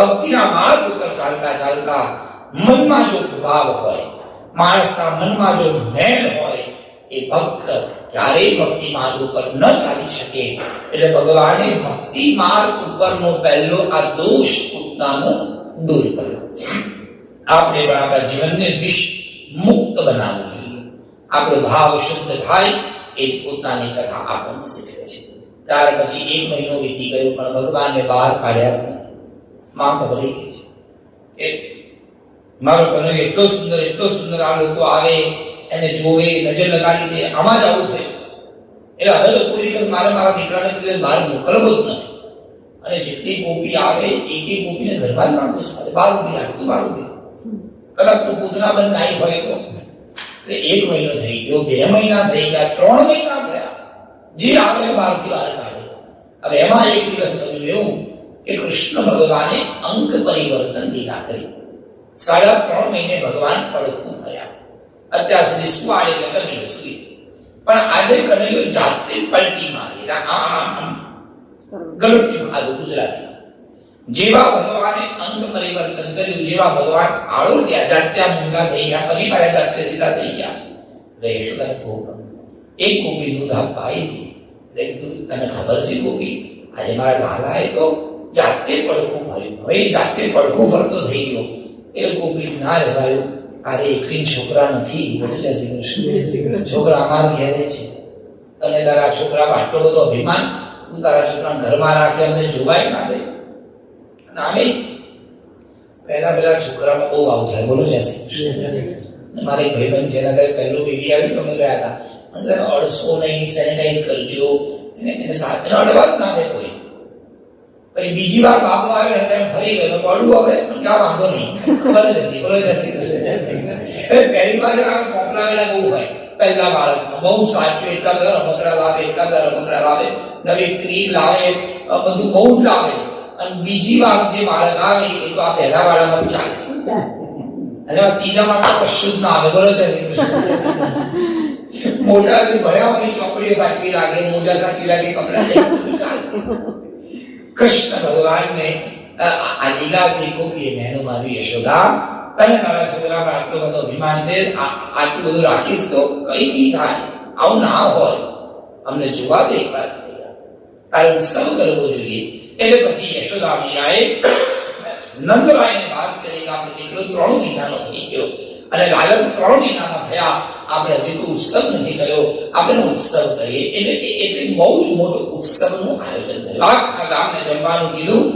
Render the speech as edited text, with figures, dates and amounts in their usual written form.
ભક્તિના માર્ગ ઉપર ચાલતા ચાલતા મનમાં જો ભાવ હોય, માણસના મનમાં જો મેલ હોય, એ ભક્ત ક્યારેય ભક્તિ માર્ગ ઉપર ન ચાલી શકે. એટલે ભગવાને ભક્તિ માર્ગ ઉપરનો પહેલો આ દોષ પોતાનો દૂર કર્યો. આપણે પણ આપણા જીવનને વિષ મુક્ત બનાવવું જોઈએ. આપણો ભાવ શુદ્ધ થાય એ જ પોતાની કથા આપણને શીખવે છે. ત્યાર પછી 1 મહિનો વીતી ગયો પણ ભગવાનને બહાર કાઢ્યા નથી. માં ગભરાઈ ગઈ છે. મારો કનૈયો એટલો સુંદર આ લોકો આવે એને જોવે, નજર લગાડી દે, આમાં જ આવું થયું. એટલે હવે તો કોઈ દિવસ મારા દીકરાને કોઈ બહાર મોકલવો જ નથી. અને જેટલી ગોપી આવે એક ગોપીને ઘરમાં જ નાખું છું. બહાર ઉભી આવે તો બહાર ઉભી, કદાચ તું પૂતના બંધ નાઈ હોય તો. એટલે 1 મહિનો થઈ ગયો, 2 મહિના થઈ ગયા, 3 મહિના થયા. જે આવે બહારથી બહાર કાઢે. હવે એમાં એક દિવસ બન્યું એવું કે કૃષ્ણ ભગવાને અંગ પરિવર્તન લીલા કરી. 3.5 મહિને ભગવાન પડખું થયા. અત્યાર સુધી સુવાડે કનૈયો સુઈ, પણ આજે કનૈયો જાતે પલટી મારી. ગળું ખાધું ગુજરાતી. જેવા ભગવાને અંગ પરિવર્તન કર્યું, જેવા ભગવાન આળોટ્યા, જાત્યા મૂંગા થઈ ગયા, પછી પાછા જાતે સીધા થઈ ગયા. યશોદાને બહુ એક ગોપી દૂધ આપવા આવી. તને ખબર છે ગોપી, આજે મારા લાલાએ તો જાતે પડખું ભર્યું. હવે જાતે પડખું ભરતો થઈ ગયો. એટલે ગોપી ના રહેવાયું. અરે એકલી છોકરા નથી, બોલી શ્રી કૃષ્ણ, છોકરા અમારા ઘેરે છે. તને તારા છોકરામાં આટલો બધો અભિમાન, તું તારા છોકરા ઘરમાં રાખે, અમને જોવાય ના દે. નામે પહેલા છોકરામાં બહુ આવું થાય. બોલો જય શ્રી કૃષ્ણ. મારે ભાઈબંધ જેના ઘરે પહેલું બેબી આવ્યું તો અમે ગયા હતા. અને તેને અડસો નહીં, સેનિટાઈઝ કરજો, એને સાથે અડવા જ ના દે કોઈ. પછી બીજી વાર બાબુ આવે એમ ફરી ગયો, પડવું હવે ક્યાં વાંધો નહીં, ખબર જ હતી. બોલો જય શ્રી કૃષ્ણ. પહેલી વાર મોકલાવેલા બહુ હોય. પહેલા બાળકમાં બહુ સાચું, એટલા બધા રમકડા લાવે, નવી ક્રીમ લાવે, બધું બહુ જ લાવે. અને બીજી વાર જે બાળક આવે એ તો આ પહેલા વાળામાં ચાલે, અને ત્રીજામાં તો કશું જ ના આવે. બોલો જય શ્રી કૃષ્ણ. મોટા ભણ્યા હોય ચોપડીઓ સાચવી લાગે, મોજા સાચવી લાગે, કપડા ચાલે. કૃષ્ણ ભગવાનને આ લીલાથી ગોપીએ મહેનું માર્યું. યશોદા, તને તારા છોકરામાં આટલો બધો અભિમાન છે, આટલું બધું રાખીશ તો કઈ નહીં થાય, આવું ના હોય, અમને જોવા દે એકવાર, તારે ઉત્સવ કરવો જોઈએ. એટલે પછી યશોદા મૈયાએ નંદરાયને વાત કરી કે આપણો દીકરો 3 મહિનાનો થઈ ગયો અને લાલન 3 મહિનાના થયા, આપણે હજી કોઈ ઉત્સવ નથી કર્યો, આપણે ઉત્સવ કરીએ. એટલે બહુ જ મોટો ઉત્સવનું આયોજન થયું. આખા ગામને જમવાનું કીધું.